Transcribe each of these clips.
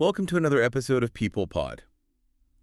Welcome to another episode of People Pod.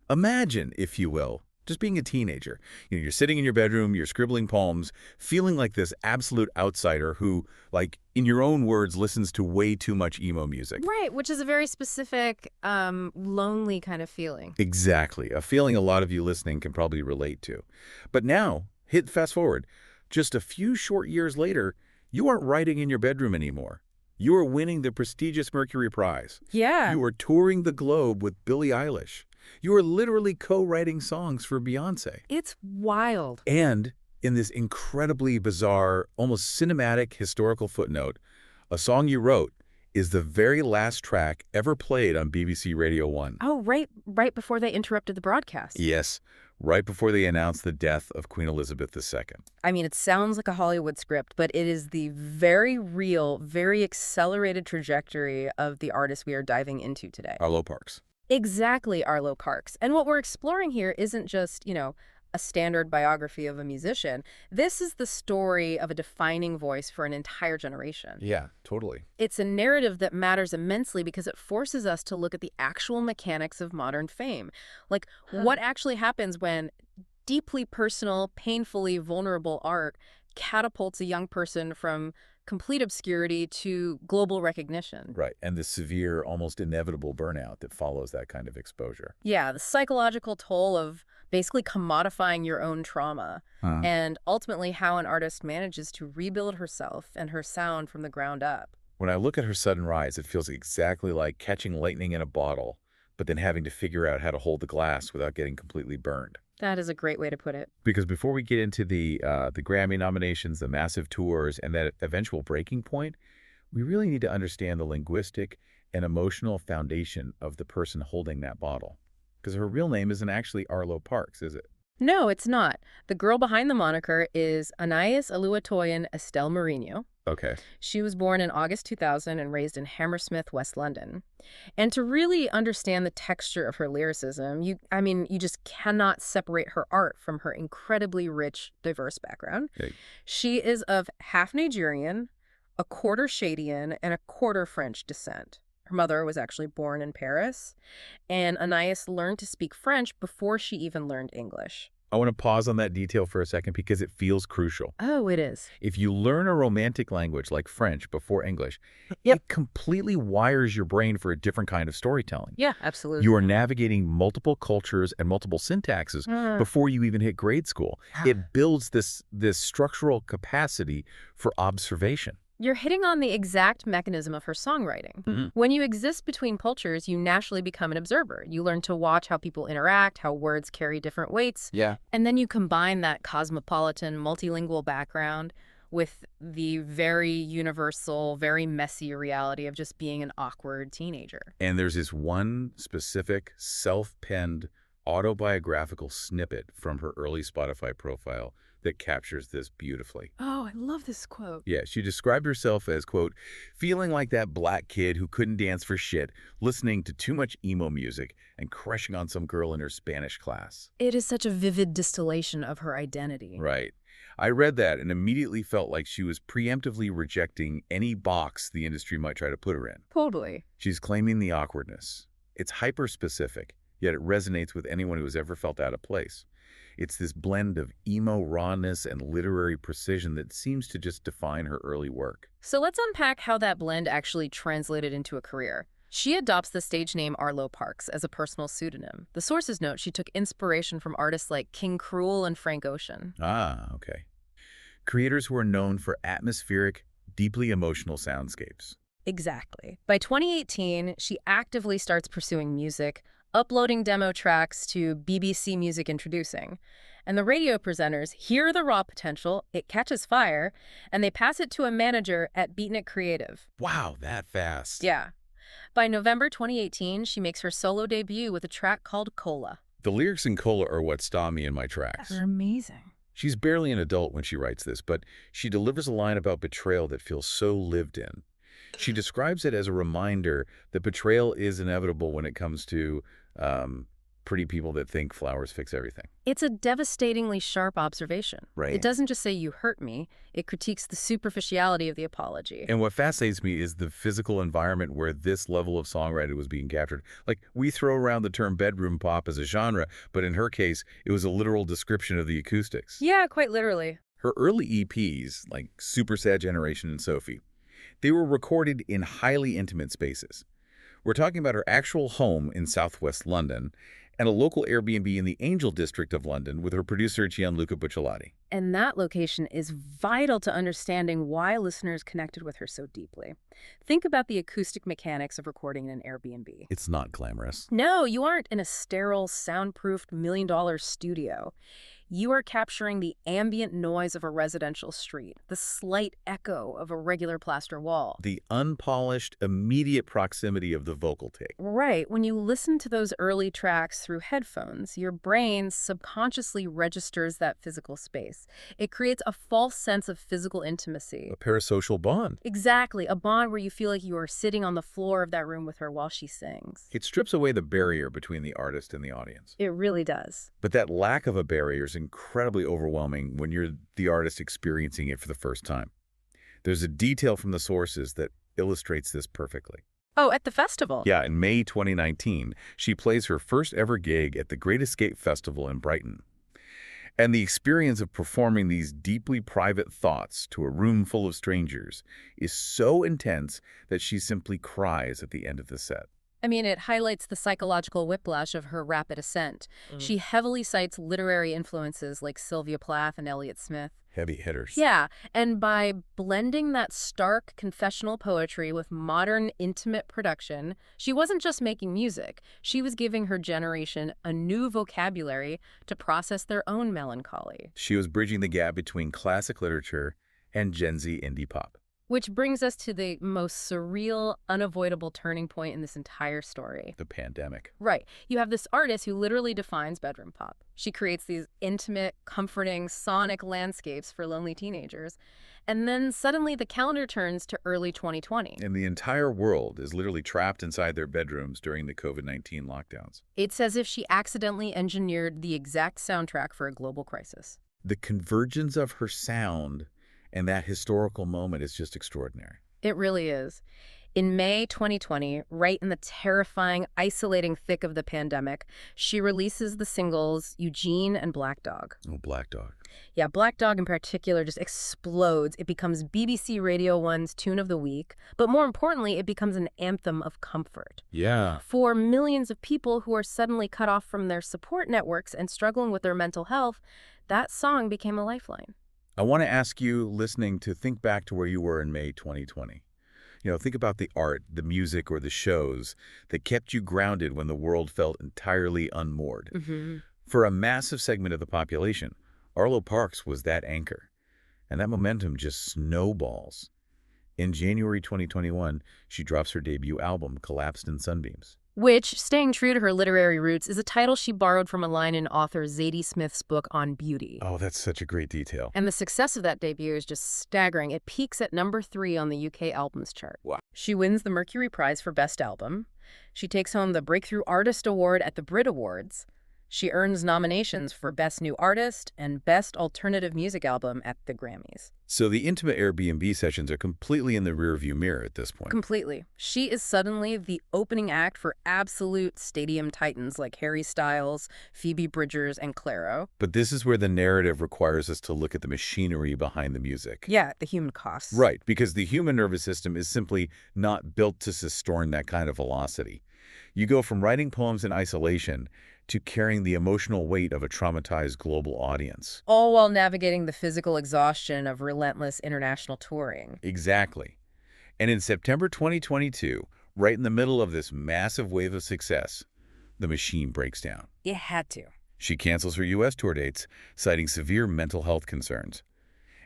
Imagine, if you will, just being a teenager. You're sitting in your bedroom, you're scribbling poems, feeling like this absolute outsider who, like, in your own words, listens to way too much emo music. Right, which is a very specific, lonely kind of feeling. Exactly, a feeling a lot of you listening can probably relate to. But now, fast forward, just a few short years later, you aren't writing in your bedroom anymore. You are winning the prestigious Mercury Prize. Yeah. You are touring the globe with Billie Eilish. You are literally co-writing songs for Beyonce. It's wild. And in this incredibly bizarre, almost cinematic historical footnote, a song you wrote is the very last track ever played on BBC Radio 1. Oh, right before they interrupted the broadcast. Yes, right before they announced the death of Queen Elizabeth II. I mean, it sounds like a Hollywood script, but it is the very real, very accelerated trajectory of the artist we are diving into today. Arlo Parks. Exactly, Arlo Parks. And what we're exploring here isn't just, a standard biography of a musician. This is the story of a defining voice for an entire generation. Yeah, totally. It's a narrative that matters immensely because it forces us to look at the actual mechanics of modern fame. Like, what actually happens when deeply personal, painfully vulnerable art catapults a young person from complete obscurity to global recognition. Right, and the severe, almost inevitable burnout that follows that kind of exposure. Yeah, the psychological toll of basically commodifying your own trauma, and ultimately how an artist manages to rebuild herself and her sound from the ground up. When I look at her sudden rise, it feels exactly like catching lightning in a bottle, but then having to figure out how to hold the glass without getting completely burned. That is a great way to put it. Because before we get into the Grammy nominations, the massive tours, and that eventual breaking point, we really need to understand the linguistic and emotional foundation of the person holding that bottle. Because her real name isn't actually Arlo Parks, is it? No, it's not. The girl behind the moniker is Anais Marinho. Okay. She was born in August 2000 and raised in Hammersmith, West London. And to really understand the texture of her lyricism, you just cannot separate her art from her incredibly rich, diverse background. Okay. She is of half Nigerian, a quarter Chadian, and a quarter French descent. Her mother was actually born in Paris, and Anais learned to speak French before she even learned English. I want to pause on that detail for a second because it feels crucial. Oh, it is. If you learn a romantic language like French before English, it completely wires your brain for a different kind of storytelling. Yeah, absolutely. You are navigating multiple cultures and multiple syntaxes before you even hit grade school. It builds this structural capacity for observation. You're hitting on the exact mechanism of her songwriting. When you exist between cultures, you naturally become an observer. You learn to watch how people interact, how words carry different weights. Yeah. And then you combine that cosmopolitan, multilingual background with the very universal, very messy reality of just being an awkward teenager. And there's this one specific self-penned autobiographical snippet from her early Spotify profile that captures this beautifully. Oh, I love this quote. Yeah, she described herself as, quote, feeling like that black kid who couldn't dance for shit, listening to too much emo music and crushing on some girl in her Spanish class. It is such a vivid distillation of her identity. Right. I read that and immediately felt like she was preemptively rejecting any box the industry might try to put her in. Totally. She's claiming the awkwardness. It's hyper-specific, yet it resonates with anyone who has ever felt out of place. It's this blend of emo rawness and literary precision that seems to just define her early work. So let's unpack how that blend actually translated into a career. She adopts the stage name Arlo Parks as a personal pseudonym. The sources note she took inspiration from artists like King Cruel and Frank Ocean. Ah, okay. Creators who are known for atmospheric, deeply emotional soundscapes. Exactly. By 2018, she actively starts pursuing music, uploading demo tracks to BBC Music Introducing. And the radio presenters hear the raw potential, it catches fire, and they pass it to a manager at Beatnik Creative. Wow, that fast. Yeah. By November 2018, she makes her solo debut with a track called Cola. The lyrics in Cola are what stop me in my tracks. They're amazing. She's barely an adult when she writes this, but she delivers a line about betrayal that feels so lived in. She describes it as a reminder that betrayal is inevitable when it comes to pretty people that think flowers fix everything. It's a devastatingly sharp observation. Right. It doesn't just say you hurt me, it critiques the superficiality of the apology. And what fascinates me is the physical environment where this level of songwriting was being captured. Like, we throw around the term bedroom pop as a genre, but in her case, it was a literal description of the acoustics. Yeah, quite literally. Her early EPs, like Super Sad Generation and Sophie, they were recorded in highly intimate spaces. We're talking about her actual home in southwest London and a local Airbnb in the Angel District of London with her producer Gianluca Bucciolati. And that location is vital to understanding why listeners connected with her so deeply. Think about the acoustic mechanics of recording in an Airbnb. It's not glamorous. No, you aren't in a sterile, soundproofed $1 million studio. You are capturing the ambient noise of a residential street, the slight echo of a regular plaster wall. The unpolished, immediate proximity of the vocal take. Right. When you listen to those early tracks through headphones, your brain subconsciously registers that physical space. It creates a false sense of physical intimacy. A parasocial bond. Exactly. A bond where you feel like you are sitting on the floor of that room with her while she sings. It strips away the barrier between the artist and the audience. It really does. But that lack of a barrier is incredibly overwhelming when you're the artist experiencing it for the first time. There's a detail from the sources that illustrates this perfectly. Oh, at the festival? Yeah, in May 2019, she plays her first ever gig at the Great Escape Festival in Brighton. And the experience of performing these deeply private thoughts to a room full of strangers is so intense that she simply cries at the end of the set. I mean, it highlights the psychological whiplash of her rapid ascent. She heavily cites literary influences like Sylvia Plath and Elliott Smith. Heavy hitters. Yeah, and by blending that stark confessional poetry with modern, intimate production, she wasn't just making music. She was giving her generation a new vocabulary to process their own melancholy. She was bridging the gap between classic literature and Gen Z indie pop. Which brings us to the most surreal, unavoidable turning point in this entire story. The pandemic. Right. You have this artist who literally defines bedroom pop. She creates these intimate, comforting, sonic landscapes for lonely teenagers. And then suddenly the calendar turns to early 2020. And the entire world is literally trapped inside their bedrooms during the COVID-19 lockdowns. It's as if she accidentally engineered the exact soundtrack for a global crisis. The convergence of her sound and that historical moment is just extraordinary. It really is. In May 2020, right in the terrifying, isolating thick of the pandemic, she releases the singles Eugene and Black Dog. Oh, Black Dog. Yeah, Black Dog in particular just explodes. It becomes BBC Radio 1's Tune of the Week, but more importantly, it becomes an anthem of comfort. Yeah. For millions of people who are suddenly cut off from their support networks and struggling with their mental health, that song became a lifeline. I want to ask you, listening, to think back to where you were in May 2020. Think about the art, the music, or the shows that kept you grounded when the world felt entirely unmoored. For a massive segment of the population, Arlo Parks was that anchor. And that momentum just snowballs. In January 2021, she drops her debut album, Collapsed in Sunbeams. Which, staying true to her literary roots, is a title she borrowed from a line in author Zadie Smith's book On Beauty. Oh, that's such a great detail. And the success of that debut is just staggering. It peaks at number 3 on the UK albums chart. Wow. She wins the Mercury Prize for Best Album. She takes home the Breakthrough Artist Award at the Brit Awards. She earns nominations for Best New Artist and Best Alternative Music Album at the Grammys. So the intimate Airbnb sessions are completely in the rearview mirror at this point. Completely. She is suddenly the opening act for absolute stadium titans like Harry Styles, Phoebe Bridgers, and Clairo. But this is where the narrative requires us to look at the machinery behind the music. Yeah, the human costs. Right, because the human nervous system is simply not built to sustain that kind of velocity. You go from writing poems in isolation to carrying the emotional weight of a traumatized global audience. All while navigating the physical exhaustion of relentless international touring. Exactly. And in September 2022, right in the middle of this massive wave of success, the machine breaks down. It had to. She cancels her U.S. tour dates, citing severe mental health concerns.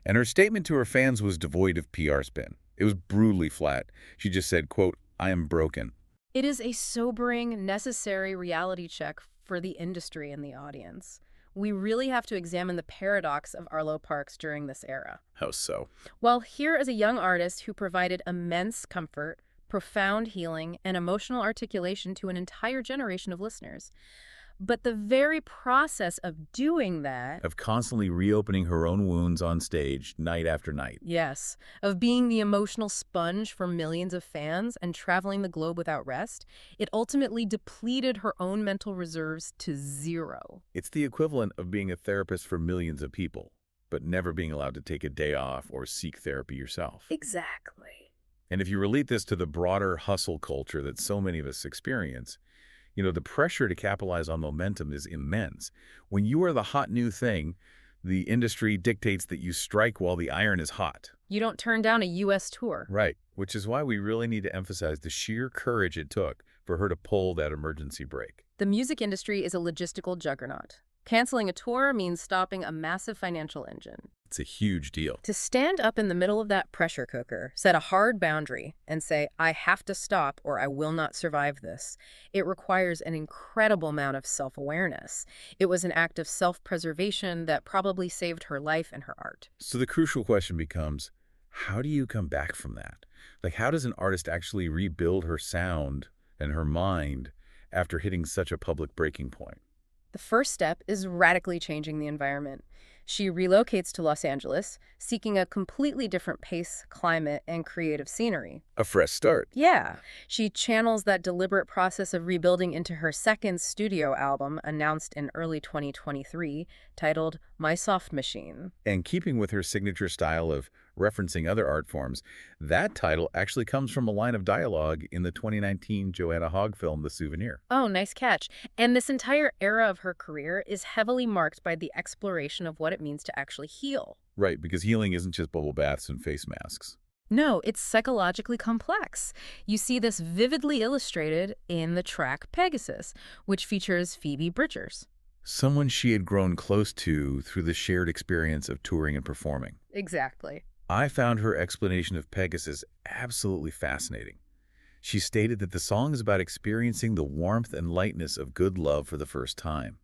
And her statement to her fans was devoid of PR spin. It was brutally flat. She just said, quote, "I am broken." It is a sobering, necessary reality check for the industry and the audience. We really have to examine the paradox of Arlo Parks during this era. How so? Well, here is a young artist who provided immense comfort, profound healing, and emotional articulation to an entire generation of listeners. But the very process of doing that, Of constantly reopening her own wounds on stage night after night. yes, of being the emotional sponge for millions of fans and traveling the globe without rest, it ultimately depleted her own mental reserves to zero. It's the equivalent of being a therapist for millions of people, but never being allowed to take a day off or seek therapy yourself. Exactly. And if you relate this to the broader hustle culture that so many of us experience, the pressure to capitalize on momentum is immense. When you are the hot new thing, the industry dictates that you strike while the iron is hot. You don't turn down a U.S. tour. Right, which is why we really need to emphasize the sheer courage it took for her to pull that emergency brake. The music industry is a logistical juggernaut. Canceling a tour means stopping a massive financial engine. It's a huge deal. To stand up in the middle of that pressure cooker, set a hard boundary, and say, I have to stop or I will not survive this, it requires an incredible amount of self-awareness. It was an act of self-preservation that probably saved her life and her art. So the crucial question becomes, how do you come back from that? Like, how does an artist actually rebuild her sound and her mind after hitting such a public breaking point? The first step is radically changing the environment. She relocates to Los Angeles, seeking a completely different pace, climate, and creative scenery. A fresh start. Yeah, she channels that deliberate process of rebuilding into her second studio album, announced in early 2023, titled My Soft Machine. And keeping with her signature style of referencing other art forms, that title actually comes from a line of dialogue in the 2019 Joanna Hogg film, The Souvenir. Oh, nice catch. And this entire era of her career is heavily marked by the exploration of what it means to actually heal. Right, because healing isn't just bubble baths and face masks. No, it's psychologically complex. You see this vividly illustrated in the track Pegasus, which features Phoebe Bridgers. Someone she had grown close to through the shared experience of touring and performing. Exactly. I found her explanation of Pegasus absolutely fascinating. She stated that the song is about experiencing the warmth and lightness of good love for the first time.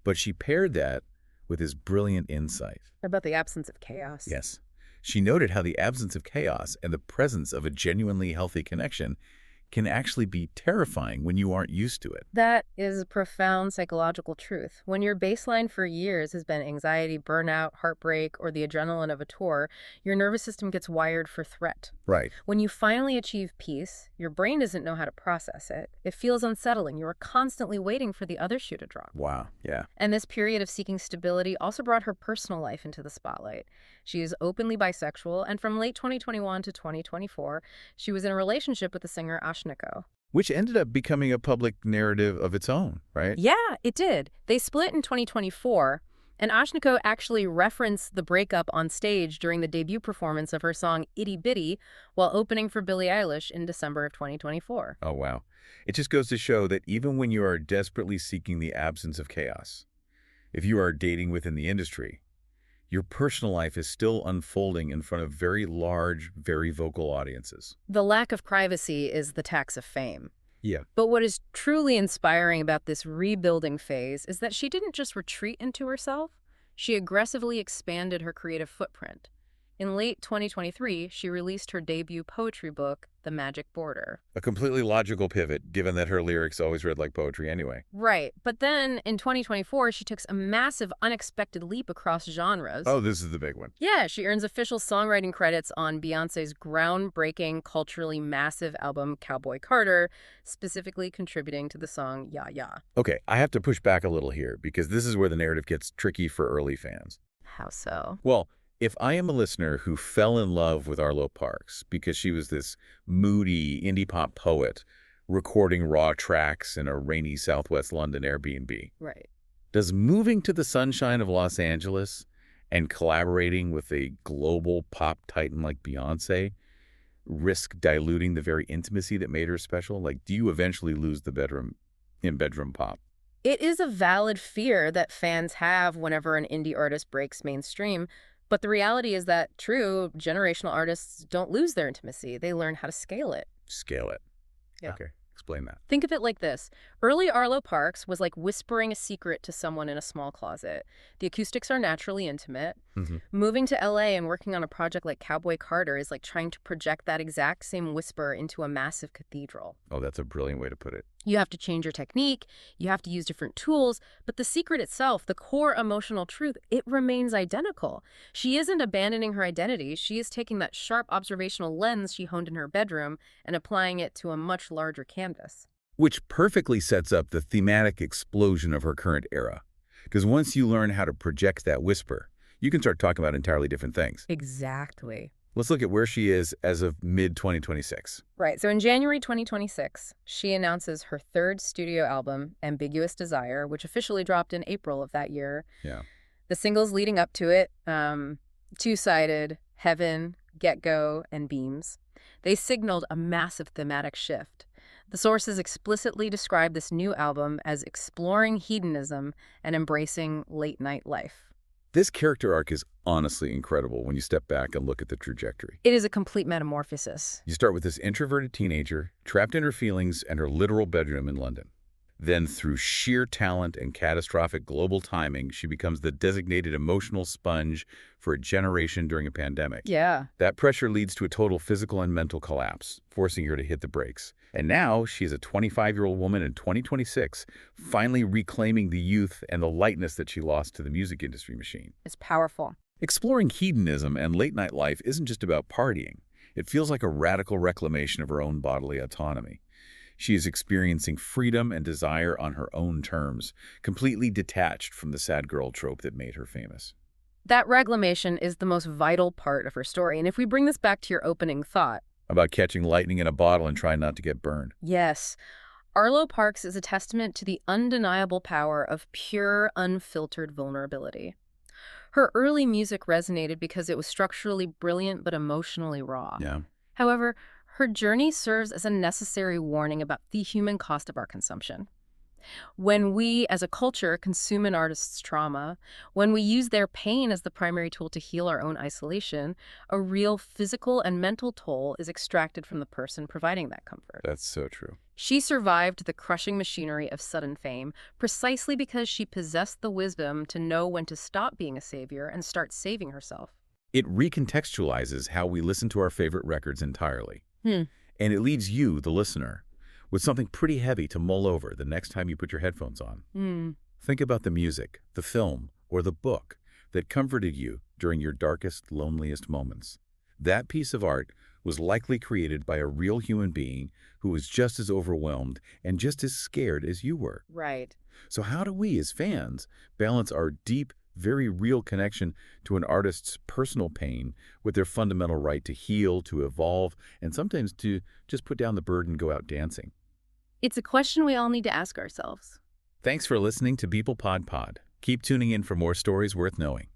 But she paired that with his brilliant insight. About the absence of chaos. Yes. She noted how the absence of chaos and the presence of a genuinely healthy connection can actually be terrifying when you aren't used to it. That is a profound psychological truth. When your baseline for years has been anxiety, burnout, heartbreak, or the adrenaline of a tour, your nervous system gets wired for threat. Right. When you finally achieve peace, your brain doesn't know how to process it. It feels unsettling. You are constantly waiting for the other shoe to drop. Wow. Yeah. And this period of seeking stability also brought her personal life into the spotlight. She is openly bisexual, and from late 2021 to 2024, she was in a relationship with the singer Ashniko. Which ended up becoming a public narrative of its own, right? Yeah, it did. They split in 2024, and Ashniko actually referenced the breakup on stage during the debut performance of her song Itty Bitty while opening for Billie Eilish in December of 2024. Oh, wow. It just goes to show that even when you are desperately seeking the absence of chaos, if you are dating within the industry, your personal life is still unfolding in front of very large, very vocal audiences. The lack of privacy is the tax of fame. Yeah. But what is truly inspiring about this rebuilding phase is that she didn't just retreat into herself, she aggressively expanded her creative footprint. In late 2023, she released her debut poetry book, The Magic Border. A completely logical pivot, given that her lyrics always read like poetry anyway. Right. But then in 2024, she took a massive, unexpected leap across genres. Oh, this is the big one. Yeah, she earns official songwriting credits on Beyonce's groundbreaking, culturally massive album, Cowboy Carter, specifically contributing to the song Ya Ya. Okay, I have to push back a little here, because this is where the narrative gets tricky for early fans. How so? Well, if I am a listener who fell in love with Arlo Parks because she was this moody indie pop poet recording raw tracks in a rainy Southwest London Airbnb, Right. does moving to the sunshine of Los Angeles and collaborating with a global pop titan like Beyonce risk diluting the very intimacy that made her special? Like, do you eventually lose the bedroom in bedroom pop? It is a valid fear that fans have whenever an indie artist breaks mainstream, but the reality is that true generational artists don't lose their intimacy. They learn how to scale it. Scale it. Yeah. Okay, explain that. Think of it like this. Early Arlo Parks was like whispering a secret to someone in a small closet. The acoustics are naturally intimate. Moving to LA and working on a project like Cowboy Carter is like trying to project that exact same whisper into a massive cathedral. Oh, that's a brilliant way to put it. You have to change your technique, you have to use different tools, but the secret itself, the core emotional truth, it remains identical. She isn't abandoning her identity, she is taking that sharp observational lens she honed in her bedroom and applying it to a much larger canvas. Which perfectly sets up the thematic explosion of her current era. Because once you learn how to project that whisper, you can start talking about entirely different things. Exactly. Let's look at where she is as of mid-2026. Right, so in January 2026, she announces her third studio album, Ambiguous Desire, which officially dropped in April of that year. Yeah. The singles leading up to it, Two-Sided, Heaven, Get Go, and Beams, they signaled a massive thematic shift. The sources explicitly describe this new album as exploring hedonism and embracing late-night life. This character arc is honestly incredible when you step back and look at the trajectory. It is a complete metamorphosis. You start with this introverted teenager, trapped in her feelings and her literal bedroom in London. Then, through sheer talent and catastrophic global timing, she becomes the designated emotional sponge for a generation during a pandemic. Yeah. That pressure leads to a total physical and mental collapse, forcing her to hit the brakes. And now, she's a 25-year-old woman in 2026, finally reclaiming the youth and the lightness that she lost to the music industry machine. It's powerful. Exploring hedonism and late-night life isn't just about partying. It feels like a radical reclamation of her own bodily autonomy. She is experiencing freedom and desire on her own terms, completely detached from the sad girl trope that made her famous. That reclamation is the most vital part of her story. And if we bring this back to your opening thought, About catching lightning in a bottle and trying not to get burned. yes, Arlo Parks is a testament to the undeniable power of pure, unfiltered vulnerability. Her early music resonated because it was structurally brilliant but emotionally raw. Yeah. However, her journey serves as a necessary warning about the human cost of our consumption. When we, as a culture, consume an artist's trauma, when we use their pain as the primary tool to heal our own isolation, a real physical and mental toll is extracted from the person providing that comfort. That's so true. She survived the crushing machinery of sudden fame precisely because she possessed the wisdom to know when to stop being a savior and start saving herself. It recontextualizes how we listen to our favorite records entirely. Hmm. And it leaves you, the listener, with something pretty heavy to mull over the next time you put your headphones on. Think about the music, the film, or the book that comforted you during your darkest, loneliest moments. That piece of art was likely created by a real human being who was just as overwhelmed and just as scared as you were. Right. So how do we, as fans, balance our deep, very real connection to an artist's personal pain with their fundamental right to heal, to evolve, and sometimes to just put down the burden and go out dancing? It's a question we all need to ask ourselves. Thanks for listening to People Pod. Keep tuning in for more stories worth knowing.